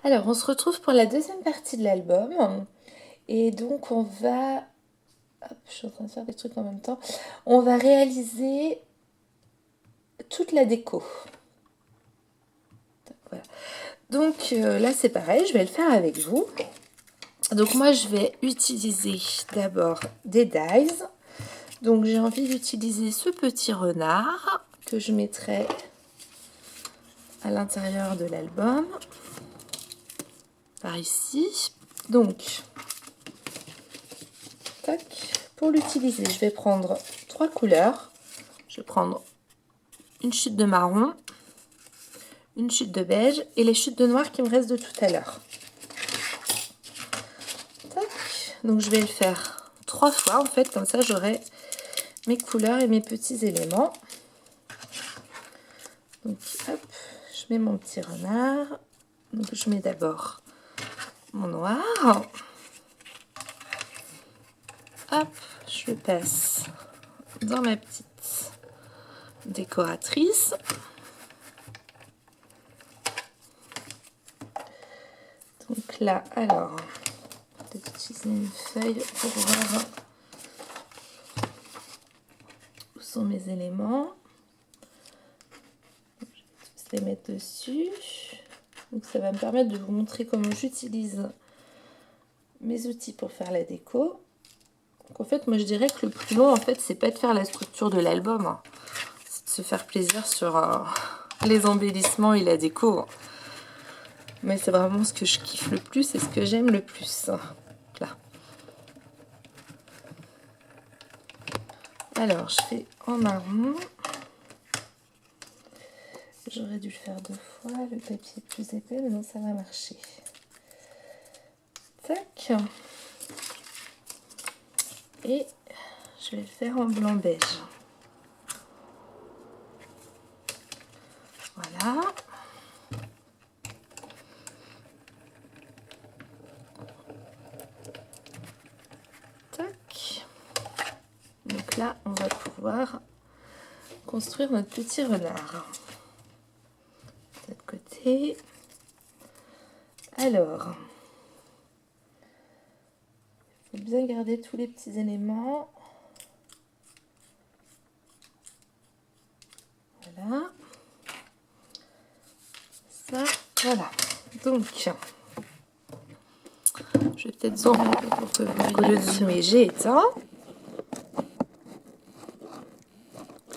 Alors, on se retrouve pour la deuxième partie de l'album. Et donc, on va... Hop, je suis en train de faire des trucs en même temps. On va réaliser toute la déco. Voilà. Donc, là, c'est pareil, je vais le faire avec vous. Donc, moi, je vais utiliser d'abord des dies. Donc, j'ai envie d'utiliser ce petit renard que je mettrai à l'intérieur de l'album. Par ici. Donc... Tac. Pour l'utiliser, je vais prendre 3 couleurs. Je vais prendre une chute de marron, une chute de beige et les chutes de noir qui me restent de tout à l'heure. Donc je vais le faire 3 fois en fait, comme ça j'aurai mes couleurs et mes petits éléments. Donc hop, je mets mon petit renard. Donc je mets d'abord mon noir. Hop, je le passe dans ma petite décoratrice. Donc là, alors, peut-être utiliser une feuille pour voir où sont mes éléments. Je vais tous les mettre dessus. Donc ça va me permettre de vous montrer comment j'utilise mes outils pour faire la déco. Donc en fait, moi je dirais que le plus long, en fait, c'est pas de faire la structure de l'album, hein. C'est de se faire plaisir sur les embellissements et la déco. Mais c'est vraiment ce que je kiffe le plus et ce que j'aime le plus. Là. Alors, je fais en marron. J'aurais dû le faire 2 fois. Le papier est plus épais, mais non, ça va marcher. Tac. Et je vais le faire en blanc beige. Voilà. Tac. Donc là, on va pouvoir construire notre petit renard. De l'autre côté. Alors, il faut bien garder tous les petits éléments. Voilà. Ça, voilà. Donc, je vais peut-être zoomer un peu pour que vous voyez mes jets éteints.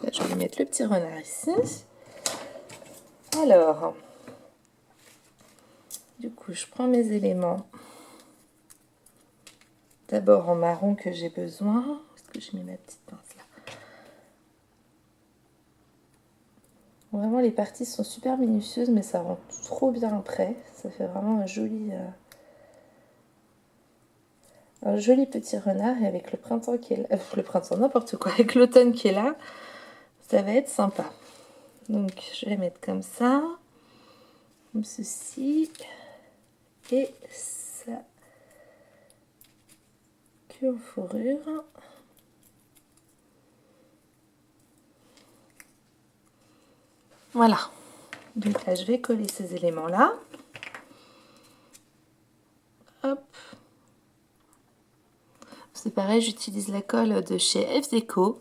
Là, je vais mettre le petit renard ici. Alors, du coup, je prends mes éléments. D'abord en marron que j'ai besoin. Est-ce que je mets ma petite pince là? Vraiment, les parties sont super minutieuses, mais ça rend trop bien après. Ça fait vraiment un joli petit renard. Et avec le printemps qui est là, le printemps n'importe quoi, avec l'automne qui est là, ça va être sympa. Donc, je vais les mettre comme ça, comme ceci, et ça queue en fourrure. Voilà. Donc là, je vais coller ces éléments-là. Hop. C'est pareil, j'utilise la colle de chez F Deco.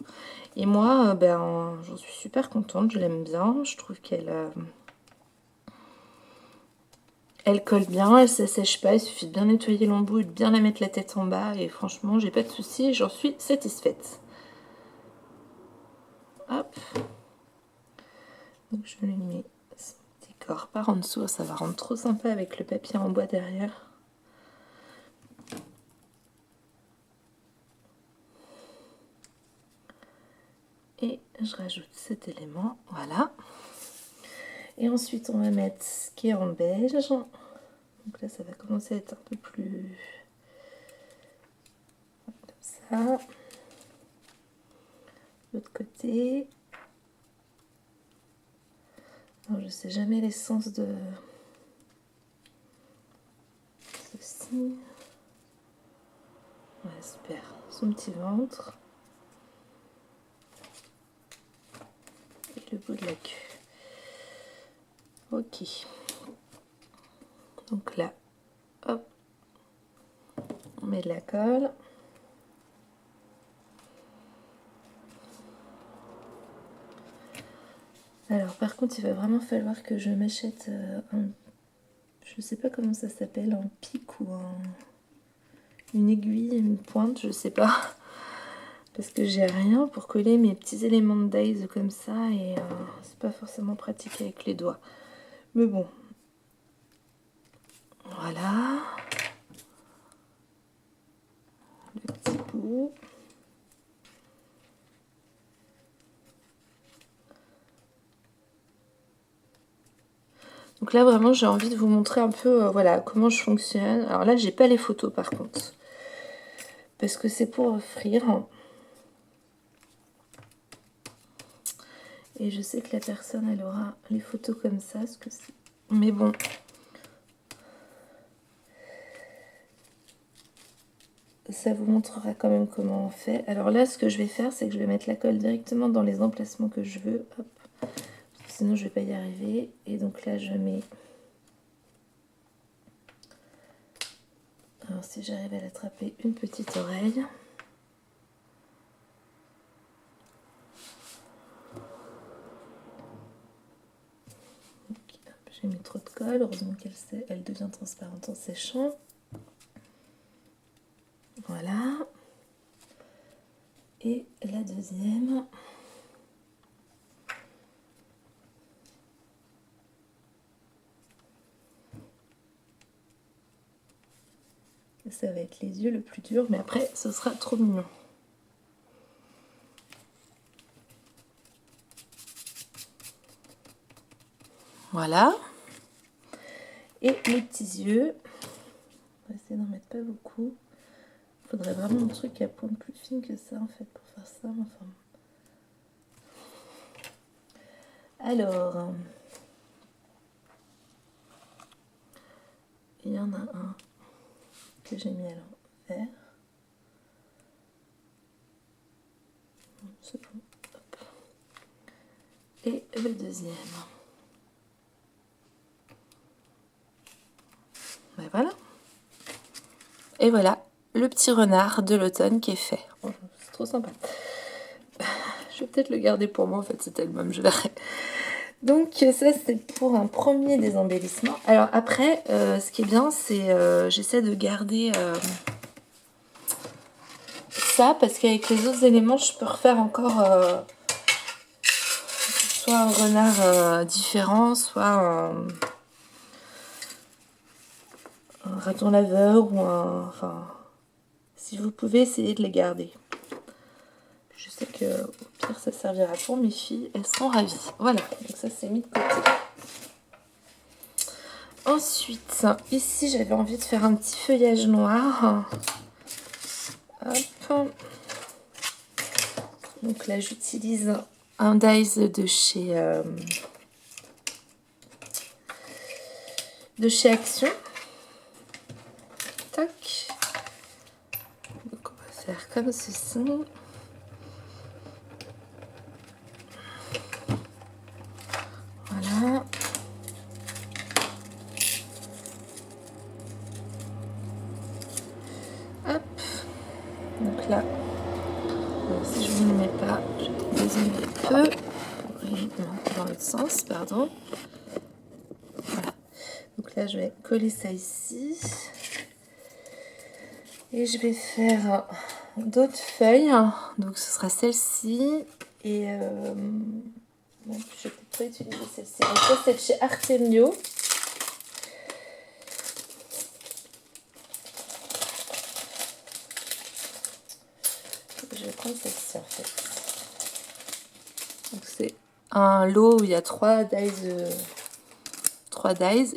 Et moi, j'en suis super contente, je l'aime bien. Je trouve qu'elle elle colle bien, elle ne sèche pas. Il suffit de bien nettoyer l'embout et de bien la mettre la tête en bas. Et franchement, j'ai pas de soucis, j'en suis satisfaite. Hop. Donc je lui mets ce décor par en dessous. Ça va rendre trop sympa avec le papier en bois derrière. Et je rajoute cet élément, voilà. Et ensuite, on va mettre ce qui est en beige. Donc là, ça va commencer à être un peu plus... Comme ça. L'autre côté. Alors, je sais jamais l'essence de ceci. Ouais, super. Son petit ventre. Et le bout de la queue. Ok. Donc là, hop, on met de la colle. Alors par contre, il va vraiment falloir que je m'achète un... Je sais pas comment ça s'appelle, un pic ou une aiguille, une pointe, je sais pas. Parce que j'ai rien pour coller mes petits éléments de dies comme ça et c'est pas forcément pratique avec les doigts. Mais bon. Voilà. Le petit bout. Donc là vraiment j'ai envie de vous montrer un peu voilà comment je fonctionne. Alors là j'ai pas les photos par contre. Parce que c'est pour offrir. Et je sais que la personne elle aura les photos comme ça. Ce que c'est. Mais bon. Ça vous montrera quand même comment on fait. Alors là ce que je vais faire c'est que je vais mettre la colle directement dans les emplacements que je veux. Hop. Sinon je vais pas y arriver. Et donc là je mets... Alors si j'arrive à l'attraper, une petite oreille. J'ai mis trop de colle, heureusement qu'elle devient transparente en séchant. Voilà. Et la deuxième. Ça va être les yeux le plus dur, mais après ce sera trop mignon. Voilà. Et les petits yeux. On va essayer d'en mettre pas beaucoup. Il faudrait vraiment un truc à pointe plus fine que ça en fait pour faire ça. Enfin. Alors, il y en a un que j'ai mis à l'envers. C'est bon. Hop. Et le deuxième. Ben voilà. Et voilà, le petit renard de l'automne qui est fait. Oh, c'est trop sympa. Je vais peut-être le garder pour moi en fait cet album, je verrai. Donc ça c'est pour un premier des embellissements. Alors après, ce qui est bien, c'est j'essaie de garder ça parce qu'avec les autres éléments, je peux refaire encore soit un renard différent, soit un raton laveur ou un... Enfin, si vous pouvez, essayer de les garder. Je sais que au pire, ça servira pour mes filles. Elles seront ravies. Voilà, donc ça c'est mis de côté. Ensuite, ici, j'avais envie de faire un petit feuillage noir. Hop. Donc là, j'utilise un dies de chez Action. Tac. Donc on va faire comme ceci. Voilà. Hop. Donc là, si je ne le mets pas, je vais dézoomer un peu. Dans l'autre sens, pardon. Voilà. Donc là, je vais coller ça ici. Et je vais faire d'autres feuilles. Donc ce sera celle-ci. Et bon, je vais peut-être pas utiliser celle-ci. Donc ça, c'est de chez Artemio. Je vais prendre celle-ci en fait. Donc c'est un lot où il y a 3 dies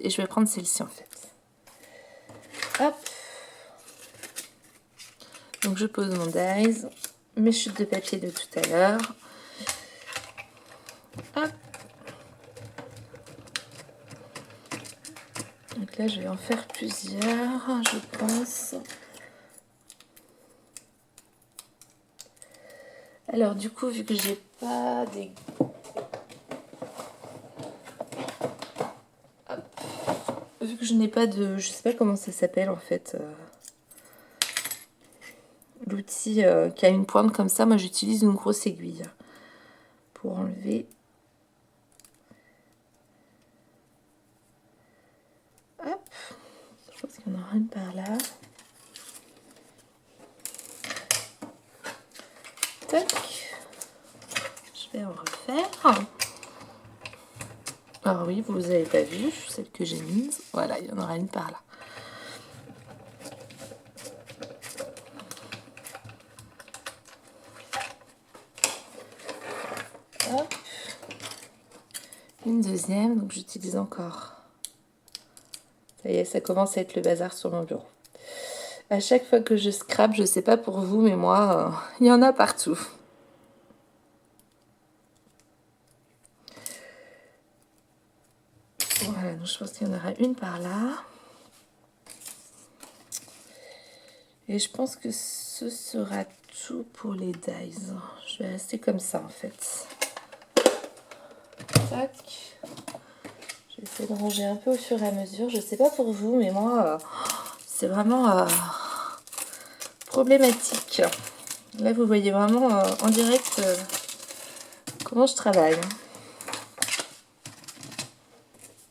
et je vais prendre celle-ci en fait. Hop. Donc je pose mon dies, mes chutes de papier de tout à l'heure. Hop. Donc là je vais en faire plusieurs, je pense. Alors du coup, vu que j'ai pas des... Vu que je n'ai pas de... Je sais pas comment ça s'appelle en fait. L'outil qui a une pointe comme ça, moi j'utilise une grosse aiguille pour enlever. Hop, je pense qu'il y en aura une par là. Tac, je vais en refaire. Alors oui, vous n'avez pas vu, celle que j'ai mise. Voilà, il y en aura une par là. Hop. Une deuxième, donc j'utilise encore. Ça y est, ça commence à être le bazar sur mon bureau. À chaque fois que je scrape, je sais pas pour vous, mais moi, il y en a partout. Voilà, donc je pense qu'il y en aura une par là. Et je pense que ce sera tout pour les dies. Je vais rester comme ça en fait. Tac. Je vais essayer de ranger un peu au fur et à mesure. Je sais pas pour vous, mais moi, c'est vraiment problématique. Là, vous voyez vraiment en direct comment je travaille.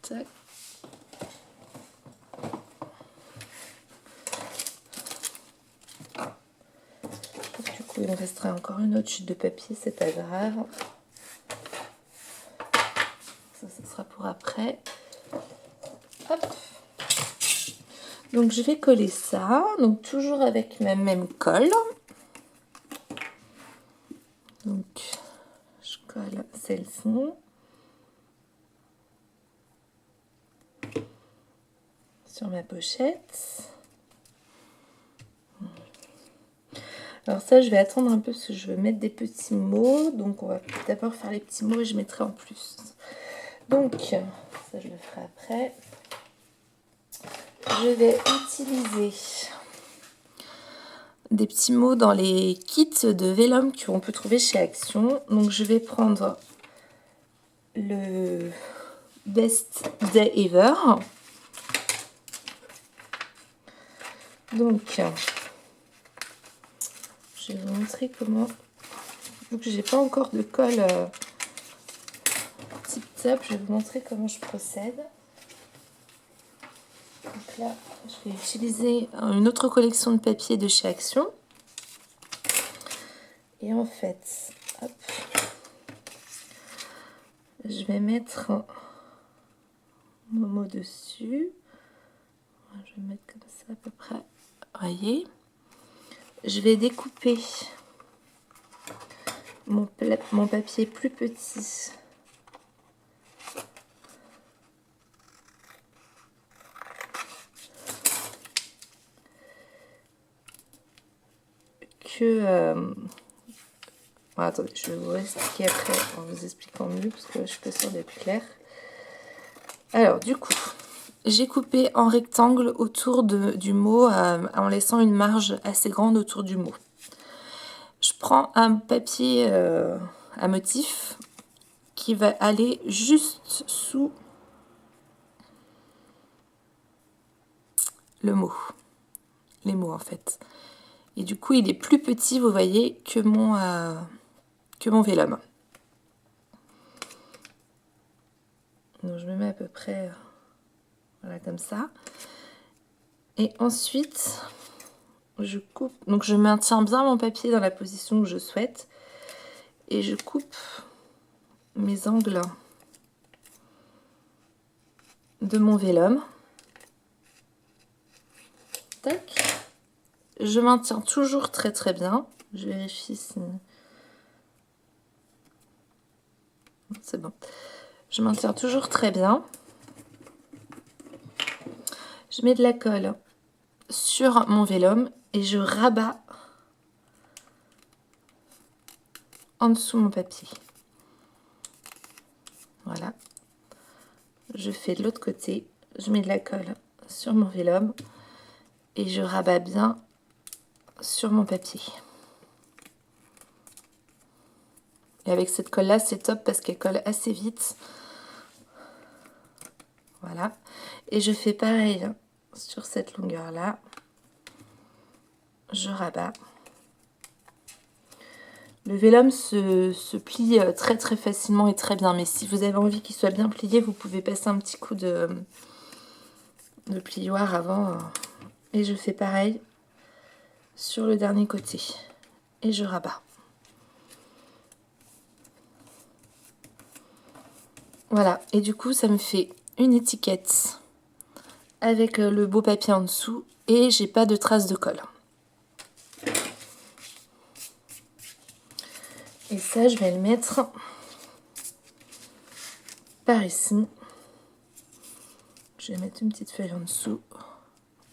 Tac. Du coup, il me restera encore une autre chute de papier, c'est pas grave. Ça sera pour après. Hop. Donc, je vais coller ça. Donc, toujours avec ma même colle. Donc, je colle celle-ci. Sur ma pochette. Alors ça, je vais attendre un peu parce que je veux mettre des petits mots. Donc, on va d'abord faire les petits mots et je mettrai en plus. Donc, ça, je le ferai après. Je vais utiliser des petits mots dans les kits de vellum qu'on peut trouver chez Action. Donc, je vais prendre le Best Day Ever. Donc, je vais vous montrer comment... Vu que j'ai pas encore de colle tip top, je vais vous montrer comment je procède. Donc là, je vais utiliser une autre collection de papier de chez Action. Et en fait, hop, je vais mettre mon mot dessus. Je vais mettre comme ça à peu près. Voyez. Je vais découper mon papier plus petit. Bon, attendez, je vais vous expliquer après en vous expliquant mieux parce que je suis pas sûre d'être claire. Alors, du coup, j'ai coupé en rectangle autour du mot en laissant une marge assez grande autour du mot. Je prends un papier à motif qui va aller juste sous le mot, les mots en fait. Et du coup, il est plus petit, vous voyez, que mon vellum. Donc, je me mets à peu près voilà, comme ça. Et ensuite, je coupe. Donc, je maintiens bien mon papier dans la position que je souhaite. Et je coupe mes angles de mon vellum. Tac. Je maintiens toujours très très bien. Je vérifie si... C'est bon. Je maintiens toujours très bien. Je mets de la colle sur mon vellum et je rabats en dessous mon papier. Voilà. Je fais de l'autre côté. Je mets de la colle sur mon vellum et je rabats bien sur mon papier. Et avec cette colle là, c'est top parce qu'elle colle assez vite. Voilà. Et je fais pareil sur cette longueur-là. Je rabats. Le vélum se plie très très facilement et très bien. Mais si vous avez envie qu'il soit bien plié, vous pouvez passer un petit coup de plioir avant. Et je fais pareil sur le dernier côté. Et je rabats. Voilà. Et du coup, ça me fait une étiquette avec le beau papier en dessous. Et j'ai pas de traces de colle. Et ça, je vais le mettre par ici. Je vais mettre une petite feuille en dessous.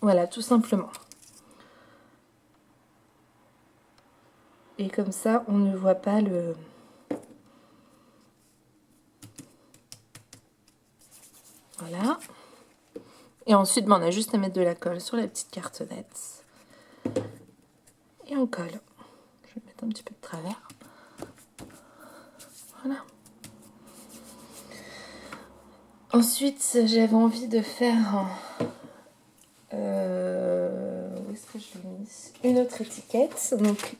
Voilà, tout simplement. Et comme ça, on ne voit pas le... Voilà. Et ensuite, on a juste à mettre de la colle sur la petite cartonnette. Et on colle. Je vais mettre un petit peu de travers. Voilà. Ensuite, j'avais envie de faire... où est-ce que je l'ai mis? Une autre étiquette. Donc,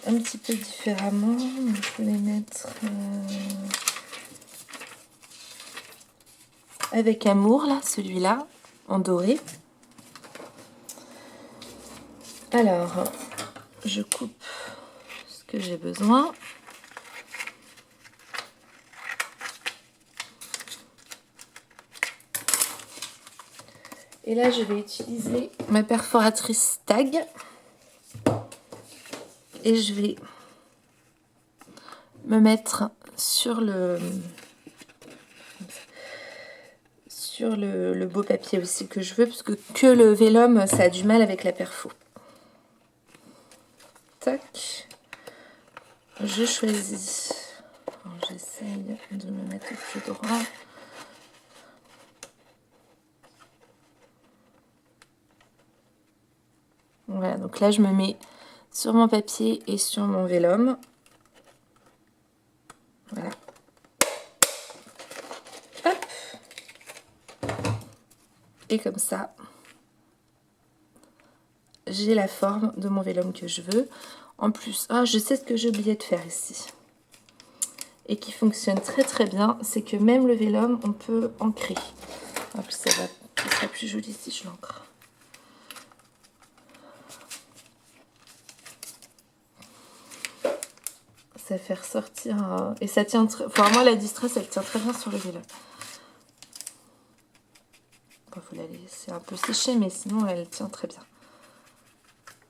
un petit peu différemment. Donc, je vais les mettre... avec amour, là, celui-là, en doré. Alors, je coupe ce que j'ai besoin. Et là, je vais utiliser ma perforatrice tag. Et je vais me mettre sur le beau papier aussi que je veux, parce que le vélum, ça a du mal avec la perfo. Tac. Je choisis. J'essaye de me mettre au plus droit. Voilà, donc là, je me mets sur mon papier et sur mon vélum. Voilà. Hop. Et comme ça, j'ai la forme de mon vélum que je veux. En plus, je sais ce que j'ai oublié de faire ici. Et qui fonctionne très très bien, c'est que même le vélum, on peut ancrer. En plus, ça sera plus joli si je l'ancre. Ça fait ressortir... Et ça tient très... Enfin, moi, la distress, elle tient très bien sur le vélum. Il faut la laisser un peu sécher, mais sinon, elle tient très bien.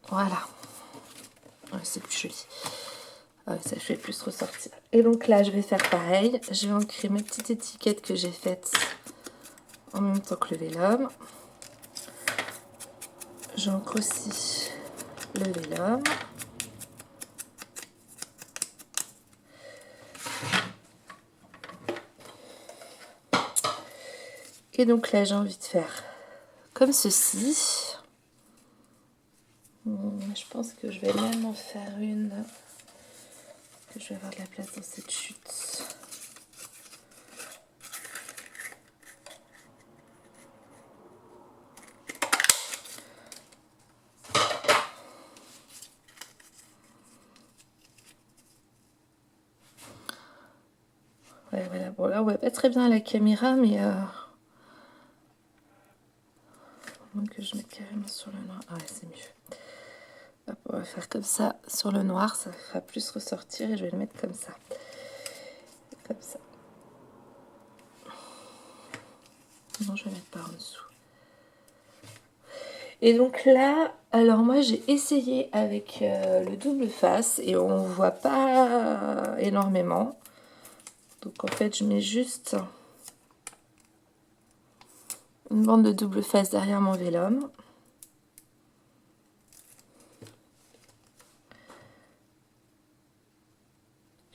Voilà. Ouais, c'est plus joli. Ça fait plus ressortir. Et donc là, je vais faire pareil. Je vais ancrer mes petites étiquettes que j'ai faites en même temps que le vélum. J'ancre aussi le vélum. Et donc là, j'ai envie de faire comme ceci. Je pense que je vais même en faire une. Que je vais avoir de la place dans cette chute. Ouais, voilà. Bon, là, on voit pas très bien à la caméra, mais... moins que je mette carrément sur le noir. Ah ouais, c'est mieux. Hop, on va faire comme ça sur le noir, ça fera plus ressortir et je vais le mettre comme ça. Comme ça. Non, je vais mettre par en dessous. Et donc là, alors moi j'ai essayé avec le double face et on voit pas énormément. Donc en fait, je mets juste une bande de double face derrière mon vélum.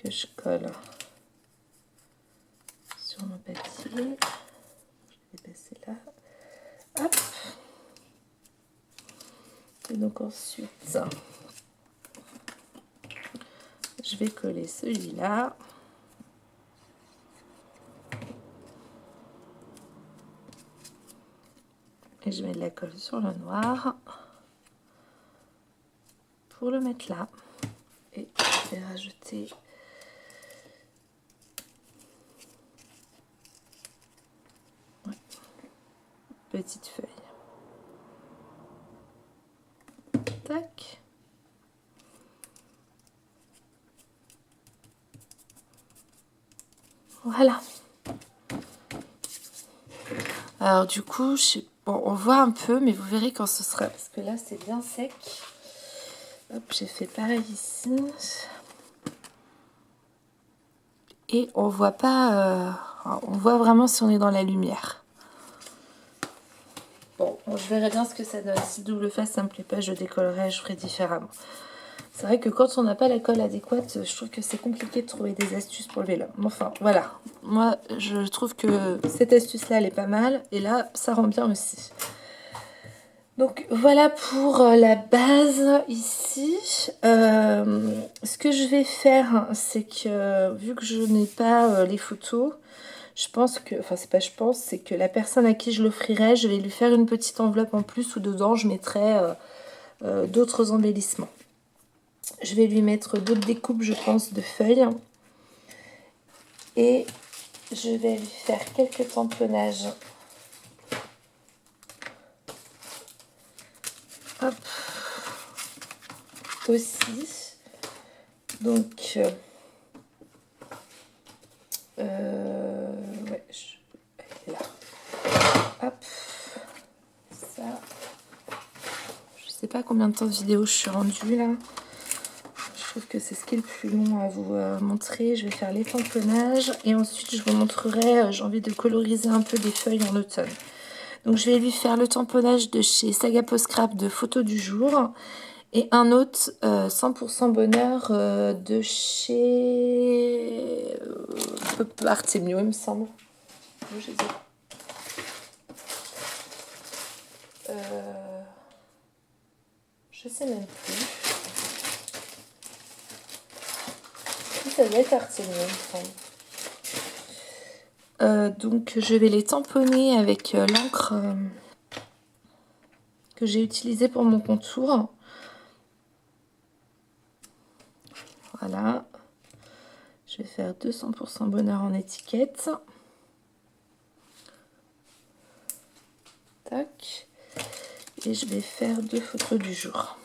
Que je colle sur mon papier. Je vais passer là. Hop. Et donc ensuite, je vais coller celui-là. Et je mets de la colle sur le noir pour le mettre là. Et je vais rajouter petite feuille. Tac. Voilà. Alors du coup, bon, on voit un peu, mais vous verrez quand ce sera... Parce que là, c'est bien sec. Hop, j'ai fait pareil ici. Et on voit pas... on voit vraiment si on est dans la lumière. Bon, je verrai bien ce que ça donne. Si double face, ça me plaît pas, je décollerai, je ferai différemment. C'est vrai que quand on n'a pas la colle adéquate, je trouve que c'est compliqué de trouver des astuces pour le vélo. Enfin, voilà. Moi, je trouve que cette astuce-là, elle est pas mal. Et là, ça rend bien aussi. Donc, voilà pour la base ici. Ce que je vais faire, c'est que, vu que je n'ai pas les photos, je pense que... Enfin, c'est pas je pense, c'est que la personne à qui je l'offrirai, je vais lui faire une petite enveloppe en plus où dedans, je mettrai d'autres embellissements. Je vais lui mettre d'autres découpes, je pense, de feuilles. Et je vais lui faire quelques tamponnages. Hop. Aussi. Donc, ouais, là. Hop. Ça. Je sais pas combien de temps de vidéo je suis rendue là. Je trouve que c'est ce qui est le plus long à vous montrer. Je vais faire les tamponnages et ensuite je vous montrerai, j'ai envie de coloriser un peu des feuilles en automne. Donc je vais lui faire le tamponnage de chez Saga Post Scrap de photos du jour et un autre 100% bonheur de chez Artemio, il me semble. Je sais même plus. Ça doit être Artemio, il me semble. Donc je vais les tamponner avec l'encre que j'ai utilisée pour mon contour. Voilà. Je vais faire 200% bonheur en étiquette. Tac. Et je vais faire 2 photos du jour.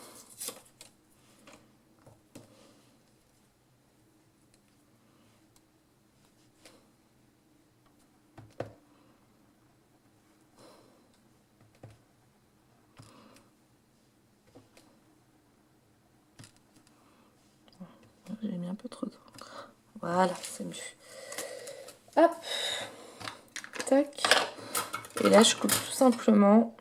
J'ai mis un peu trop d'encre. Voilà, c'est mieux. Hop. Tac. Et là, je coupe tout simplement.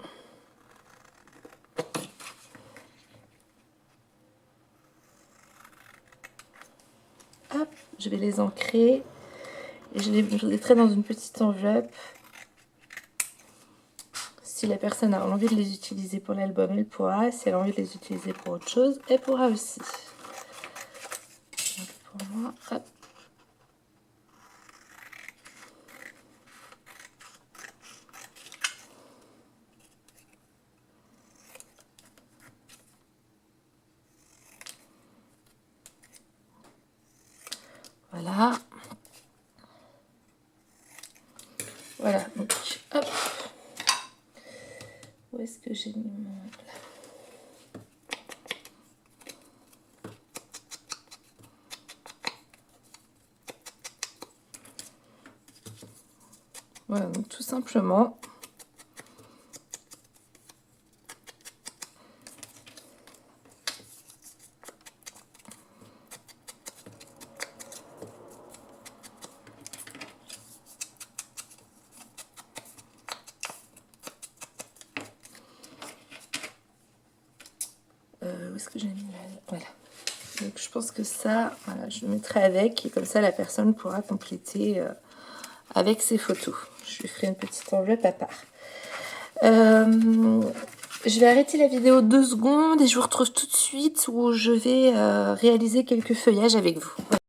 Hop. Je vais les ancrer. Et je les mettrai dans une petite enveloppe. Si la personne a envie de les utiliser pour l'album, elle pourra. Si elle a envie de les utiliser pour autre chose, elle pourra aussi. Donc pour moi, hop. Voilà. Voilà, donc hop. Où est-ce que j'ai mis mon... Voilà, donc tout simplement... où est-ce que j'ai mis là? Voilà. Donc je pense que ça, voilà, je le mettrai avec et comme ça la personne pourra compléter avec ses photos. Je lui ferai une petite enveloppe à part. Je vais arrêter la vidéo 2 secondes et je vous retrouve tout de suite où je vais réaliser quelques feuillages avec vous.